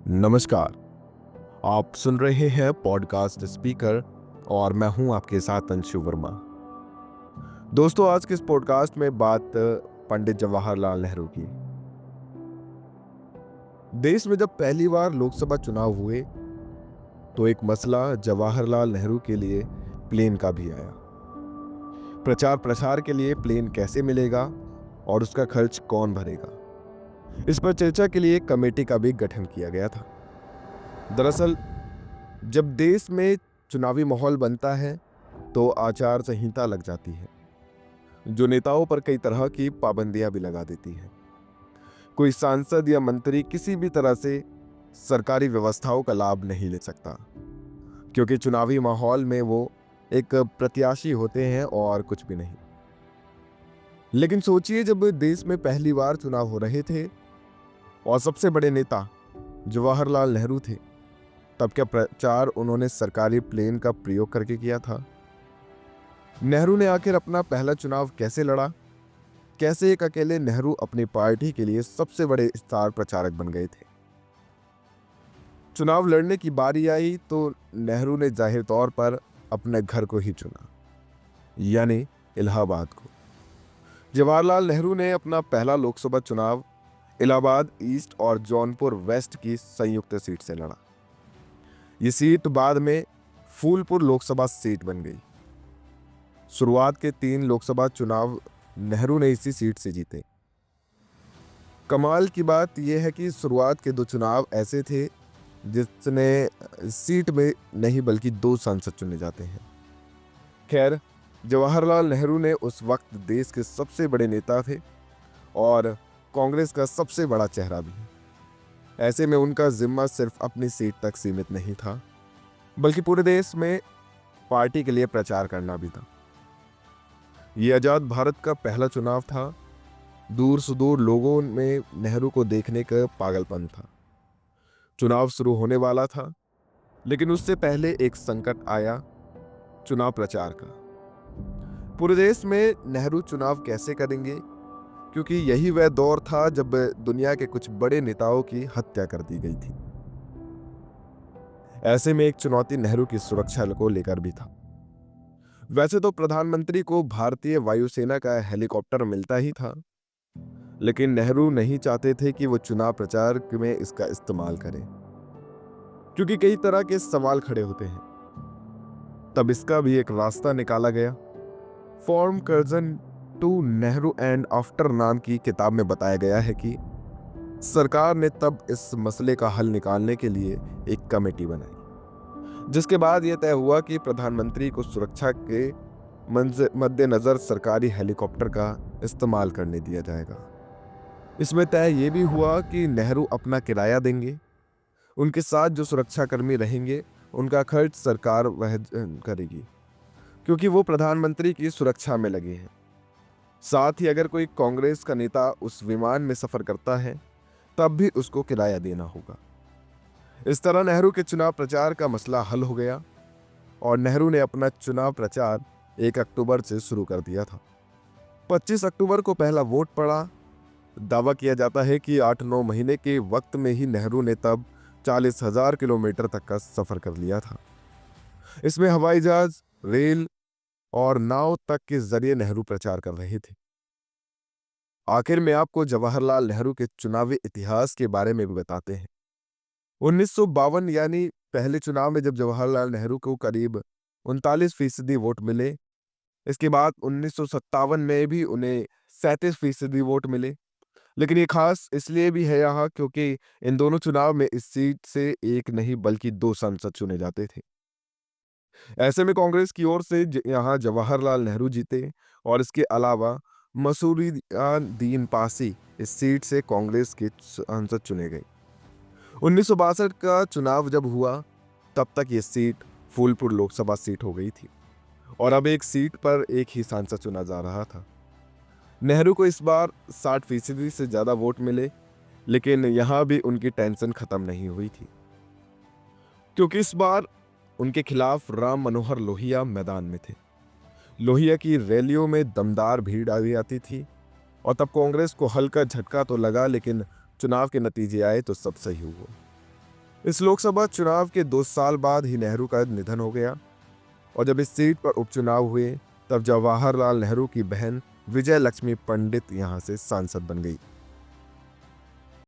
नमस्कार। आप सुन रहे हैं पॉडकास्ट स्पीकर और मैं हूं आपके साथ अंशु वर्मा। दोस्तों, आज के इस पॉडकास्ट में बात पंडित जवाहरलाल नेहरू की। देश में जब पहली बार लोकसभा चुनाव हुए तो एक मसला जवाहरलाल नेहरू के लिए प्लेन का भी आया। प्रचार प्रसार के लिए प्लेन कैसे मिलेगा और उसका खर्च कौन भरेगा, इस पर चर्चा के लिए एक कमेटी का भी गठन किया गया था। दरअसल जब देश में चुनावी माहौल बनता है तो आचार संहिता लग जाती है, जो नेताओं पर कई तरह की पाबंदियां भी लगा देती है। कोई सांसद या मंत्री किसी भी तरह से सरकारी व्यवस्थाओं का लाभ नहीं ले सकता, क्योंकि चुनावी माहौल में वो एक प्रत्याशी होते हैं और कुछ भी नहीं। लेकिन सोचिए, जब देश में पहली बार चुनाव हो रहे थे और सबसे बड़े नेता जवाहरलाल नेहरू थे, तब क्या प्रचार उन्होंने सरकारी प्लेन का प्रयोग करके किया था? नेहरू ने आखिर अपना पहला चुनाव कैसे लड़ा? कैसे एक अकेले नेहरू अपनी पार्टी के लिए सबसे बड़े स्टार प्रचारक बन गए थे? चुनाव लड़ने की बारी आई तो नेहरू ने जाहिर तौर पर अपने घर को ही चुना, यानी इलाहाबाद को। जवाहरलाल नेहरू ने अपना पहला लोकसभा चुनाव इलाहाबाद ईस्ट और जौनपुर वेस्ट की संयुक्त सीट से लड़ा। ये सीट बाद में फूलपुर लोकसभा सीट बन गई। शुरुआत के 3 लोकसभा चुनाव नेहरू ने इसी सीट से जीते। कमाल की बात यह है कि शुरुआत के 2 चुनाव ऐसे थे जिसने सीट में नहीं बल्कि 2 सांसद चुने जाते हैं। खैर, जवाहरलाल नेहरू ने उस वक्त देश के सबसे बड़े नेता थे और कांग्रेस का सबसे बड़ा चेहरा भी। ऐसे में उनका जिम्मा सिर्फ अपनी सीट तक सीमित नहीं था, बल्कि पूरे देश में पार्टी के लिए प्रचार करना भी था। यह आजाद भारत का पहला चुनाव था। दूर सुदूर लोगों में नेहरू को देखने का पागलपन था। चुनाव शुरू होने वाला था, लेकिन उससे पहले एक संकट आया, चुनाव प्रचार का। पूरे देश में नेहरू चुनाव कैसे करेंगे, क्योंकि यही वह दौर था जब दुनिया के कुछ बड़े नेताओं की हत्या कर दी गई थी। ऐसे में एक चुनौती नेहरू की सुरक्षा को लेकर भी था। वैसे तो प्रधानमंत्री को भारतीय वायुसेना का हेलीकॉप्टर मिलता ही था, लेकिन नेहरू नहीं चाहते थे कि वो चुनाव प्रचार में इसका इस्तेमाल करें, क्योंकि कई तरह के सवाल खड़े होते हैं। तब इसका भी एक रास्ता निकाला गया। From Curzon to Nehru and after नाम की किताब में बताया गया है कि सरकार ने तब इस मसले का हल निकालने के लिए एक कमेटी बनाई, जिसके बाद यह तय हुआ कि प्रधानमंत्री को सुरक्षा के मद्देनजर सरकारी हेलीकॉप्टर का इस्तेमाल करने दिया जाएगा। इसमें तय यह भी हुआ कि नेहरू अपना किराया देंगे, उनके साथ जो सुरक्षाकर्मी रहेंगे उनका खर्च सरकार वहन करेगी, क्योंकि वो प्रधानमंत्री की सुरक्षा में लगे हैं। साथ ही अगर कोई कांग्रेस का नेता उस विमान में सफर करता है तब भी उसको किराया देना होगा। इस तरह नेहरू के चुनाव प्रचार का मसला हल हो गया और नेहरू ने अपना चुनाव प्रचार 1 अक्टूबर से शुरू कर दिया था। 25 अक्टूबर को पहला वोट पड़ा। दावा किया जाता है कि 8-9 महीने के वक्त में ही नेहरू ने तब 40,000 किलोमीटर तक का सफर कर लिया था। इसमें हवाई जहाज, रेल और नाव तक के जरिए नेहरू प्रचार कर रहे थे। आखिर में आपको जवाहरलाल नेहरू के चुनावी इतिहास के बारे में भी बताते हैं। 1952 यानी पहले चुनाव में जब जवाहरलाल नेहरू को करीब 39% वोट मिले। इसके बाद 1957 में भी उन्हें 37% वोट मिले। लेकिन ये खास इसलिए भी है यहाँ, क्योंकि इन दोनों चुनाव में इस सीट से एक नहीं बल्कि 2 सांसद चुने जाते थे। ऐसे में कांग्रेस की ओर से यहाँ जवाहरलाल नेहरू जीते और इसके अलावा मसूरुद्दीन पासी इस सीट से कांग्रेस के सांसद चुने गए। 1962 का चुनाव जब हुआ तब तक ये सीट फूलपुर लोकसभा सीट हो गई थी और अब एक सीट पर एक ही सांसद चुना जा रहा था। नेहरू को इस बार 60% से ज्यादा वोट मिले, लेकिन यहां भी उनकी टेंशन खत्म नहीं हुई थी, क्योंकि इस बार उनके खिलाफ राम मनोहर लोहिया मैदान में थे। लोहिया की रैलियों में दमदार भीड़ आ जाती थी और तब कांग्रेस को हल्का झटका तो लगा, लेकिन चुनाव के नतीजे आए तो सब सही हुआ। इस लोकसभा चुनाव के 2 साल बाद ही नेहरू का निधन हो गया और जब इस सीट पर उपचुनाव हुए तब जवाहरलाल नेहरू की बहन विजय लक्ष्मी पंडित यहां से सांसद बन गई।